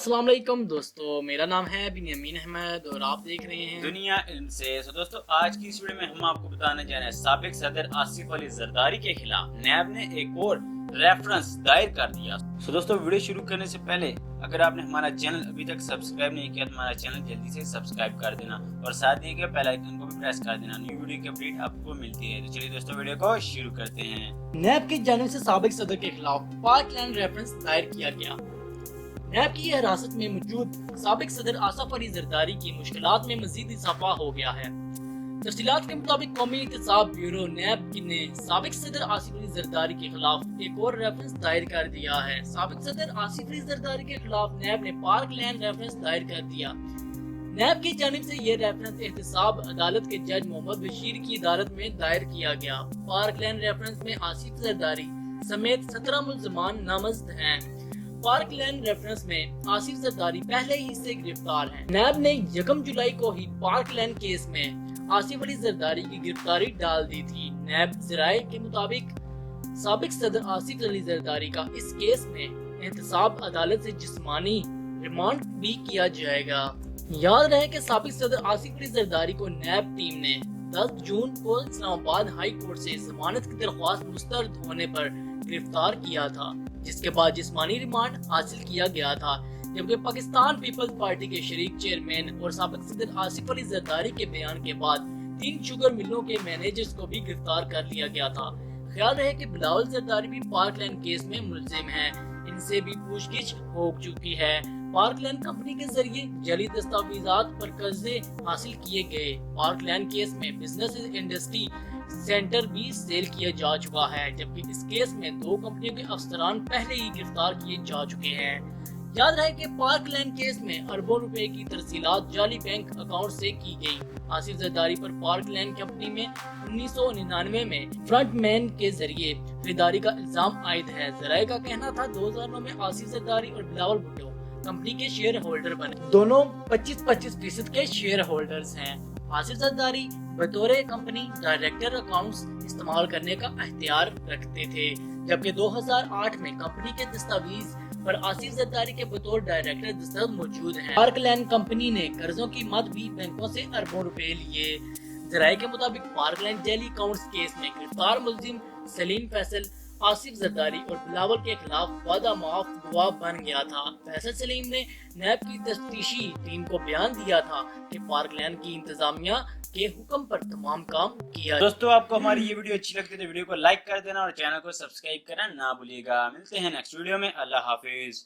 अस्सलाम वालेकुम दोस्तों, मेरा नाम है बिन्यामीन अहमद और आप देख रहे हैं दुनिया इल्म से। दोस्तों, आज की इस वीडियो में हम आपको बताने जा रहे हैं साबिक सदर आसिफ अली जरदारी के खिलाफ नैब ने एक और रेफरेंस दायर कर दिया। दोस्तों, वीडियो शुरू करने से पहले अगर आपने हमारा चैनल अभी तक सब्सक्राइब नहीं किया तो हमारा चैनल जल्दी से सब्सक्राइब कर देना और साथ दिए गए बेल आइकन को भी प्रेस कर देना। न्यू वीडियो की अपडेट आपको मिलती है। तो चलिए दोस्तों, वीडियो को शुरू करते हैं। नैब की जानिब से साबिक सदर के खिलाफ पार्कलैंड रेफरेंस दायर किया गया। नैब की हिरासत में मौजूद साबिक सदर आसिफ अली जरदारी की मुश्किलात में मजीद इजाफा हो गया है। तफसीलात के मुताबिक कौमी एहतसाब ब्यूरो नैब ने साबिक सदर आसिफ अली जरदारी के खिलाफ एक और रेफरेंस दायर कर दिया है। साबिक सदर आसिफ अली जरदारी के खिलाफ नैब ने पार्कलैंड रेफरेंस दायर कर दिया। नैब की जानिब से ये रेफरेंस एहतसाब अदालत के जज मोहम्मद बशीर की अदालत में दायर किया गया। पार्कलैंड रेफरेंस में आसिफ जरदारी समेत 17 मुल्ज़मान नामजद हैं। पार्कलैंड रेफरेंस में आसिफ जरदारी पहले ही से गिरफ्तार हैं। नैब ने 1 जुलाई को ही पार्कलैंड केस में आसिफ अली जरदारी की गिरफ्तारी डाल दी थी। नैब ज़राए के मुताबिक साबिक सदर आसिफ अली जरदारी का इस केस में एहतसाब अदालत से जिस्मानी रिमांड भी किया जाएगा। याद रहे कि साबिक सदर आसिफ अली जरदारी को नैब टीम ने 10 जून को इस्लामाबाद हाई कोर्ट से जमानत की दरख्वास्त मुस्तरद होने पर गिरफ्तार किया था, जिसके बाद जिस्मानी रिमांड हासिल किया गया था। जबकि पाकिस्तान पीपल्स पार्टी के शरीक चेयरमैन और साबिक सदर आसिफ अली जरदारी के बयान के बाद 3 शुगर मिलों के मैनेजर्स को भी गिरफ्तार कर लिया गया था। ख्याल रहे कि बिलावल जरदारी भी पार्कलैंड केस में मुलजिम हैं। इनसे भी पूछगिछ हो चुकी है। पार्कलैंड कंपनी के जरिए जाली दस्तावेजात पर कर्जे हासिल किए गए। पार्कलैंड केस में बिजनेस इंडस्ट्री सेंटर भी सेल किया जा चुका है, जबकि इस केस में 2 कंपनियों के अफसरान पहले ही गिरफ्तार किए जा चुके हैं। याद रहे कि पार्कलैंड केस में अरबों रुपए की तरसीलात जाली बैंक अकाउंट से की गई। आसिफ जरदारी पर पार्कलैंड कंपनी में 1999 में फ्रंटमैन के जरिए खरीदारी का इल्जाम आयद है। ज़राए का कहना था 2009 में आसिफ जरदारी और बिलावल भुट्टो कंपनी के शेयर होल्डर बने। दोनों 25-25% के शेयर होल्डर्स हैं। आसिफ जरदारी बतौर कंपनी डायरेक्टर अकाउंट्स इस्तेमाल करने का अख्तियार रखते थे, जबकि 2008 में कंपनी के दस्तावेज पर आसिफ जरदारी के बतौर डायरेक्टर दस्तखत मौजूद हैं। पार्कलैंड कंपनी ने कर्जों की मद भी बैंकों से अरबों रुपए लिए। ज़राए के मुताबिक पार्कलैंड जेली अकाउंट्स केस में गिरफ्तार मुलजिम सलीम फैसल आसिफ जरदारी और बिलावल के खिलाफ वादा माफ गवाह बन गया था। फैसल सलीम ने नैब की तफ्तीशी टीम को बयान दिया था कि पार्कलैंड की इंतजामिया के हुक्म पर तमाम काम किया। दोस्तों, आपको हमारी ये वीडियो अच्छी लगती है तो वीडियो को लाइक कर देना और चैनल को सब्सक्राइब करना ना भूलिएगा। मिलते हैं नेक्स्ट वीडियो में। अल्लाह हाफिज।